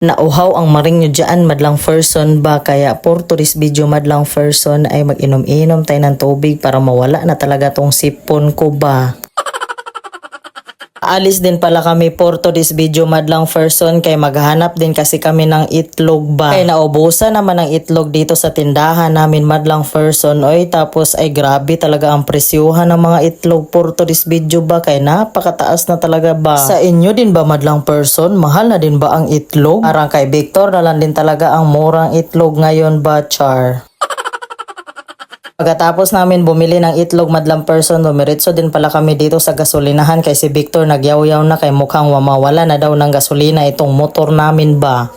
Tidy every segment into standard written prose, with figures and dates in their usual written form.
Nauhaw ang maring nyo dyan madlang person ba, kaya for today's video madlang person ay mag-inom-inom tayo ng tubig para mawala na talaga tong sipon ko ba. Alis din pala kami for today's video madlang person, kay maghanap din kasi kami ng itlog ba. Kay naubusan naman ng itlog dito sa tindahan namin madlang person. Oy, tapos ay grabe talaga ang presyuhan ng mga itlog for today's video ba, kay napakataas na talaga ba. Sa inyo din ba madlang person, mahal na din ba ang itlog? Parang kay Victor na lang din talaga ang murang itlog ngayon ba, char. Pagkatapos namin bumili ng itlog madlang person, dumiretso din pala kami dito sa gasolinahan kay si Victor nagyaw-yaw na, kay mukhang mawala na daw ng gasolina itong motor namin ba.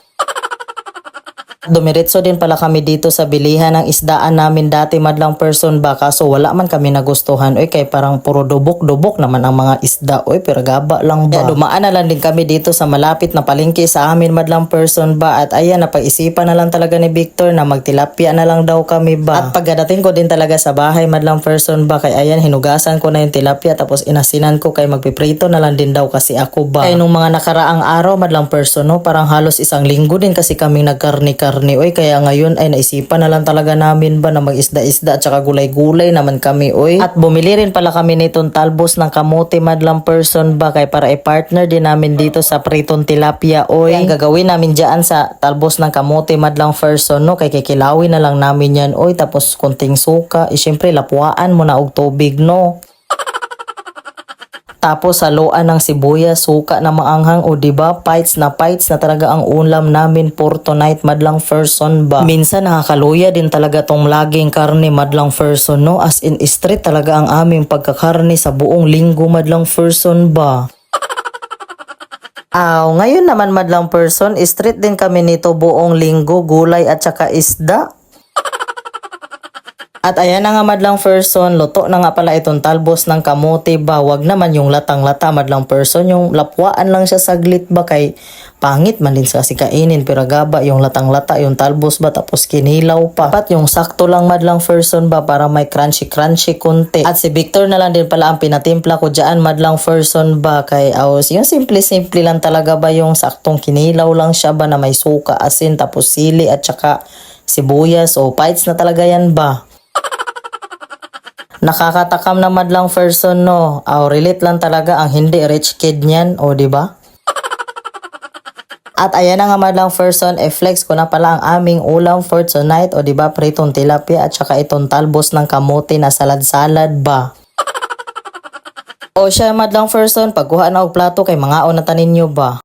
Dumiretso din pala kami dito sa bilihan ng isdaan namin dati madlang person ba, kaso wala man kami nagustuhan. Oy, kay parang puro dubok-dubok naman ang mga isda. Oy, pero gaba lang ba. Kaya dumaan na lang din kami dito sa malapit na palengke sa amin madlang person ba, at ayan, napag-isipan na lang talaga ni Victor na magtilapia na lang daw kami ba. At pagdating ko din talaga sa bahay madlang person ba, kay ayan, hinugasan ko na yung tilapia tapos inasinan ko, kay magpiprito na lang din daw kasi ako ba. Kaya nung mga nakaraang araw madlang person, no, parang halos isang linggo din kasi kaming nagkarni-karni. Oy, kaya ngayon ay naisipan na lang talaga namin ba na mag-isda-isda at saka gulay-gulay naman kami, oy. At bumili rin pala kami nitong talbos ng kamote madlang person ba, kay para i-partner din namin dito sa pritong tilapia, oy. Ang gagawin namin dyan sa talbos ng kamote madlang person, no, kay kikilawin na lang namin yan, oy. Tapos kunting suka, syempre lapuaan mo na og tubig, no. Tapos haluan ng sibuyas, suka na maanghang, o diba, pites na talaga ang ulam namin for tonight madlang person ba. Minsan nakakaluya din talaga tong laging karne madlang person, no, as in straight talaga ang aming pagkakarne sa buong linggo madlang person ba. Ngayon naman madlang person, straight din kami nito buong linggo, gulay at saka isda. At ayan na nga madlang person, luto na nga pala itong talbos ng kamote ba. Wag naman yung latang-lata madlang person, yung lapwaan lang siya saglit ba, kay pangit man din kasi kainin, pero gaba yung latang-lata, yung talbos ba, tapos kinilaw pa. Dapat yung sakto lang madlang person ba, para may crunchy konti. At si Victor na lang din pala ang pinatimpla ko dyan madlang person ba, kay yung simple lang talaga ba, yung saktong kinilaw lang siya ba, na may suka, asin, tapos sili at saka sibuyas, o pites na talaga yan ba. Nakakatakam na madlang person, no. Relate lang talaga ang hindi rich kid niyan, o diba? At ayan na nga madlang person, flex ko na pala ang aming ulam for tonight, o diba, pritong tilapia at saka itong talbos ng kamote na salad-salad ba. O siya madlang person, pagkuha na og plato kay mga tanin nyo ba.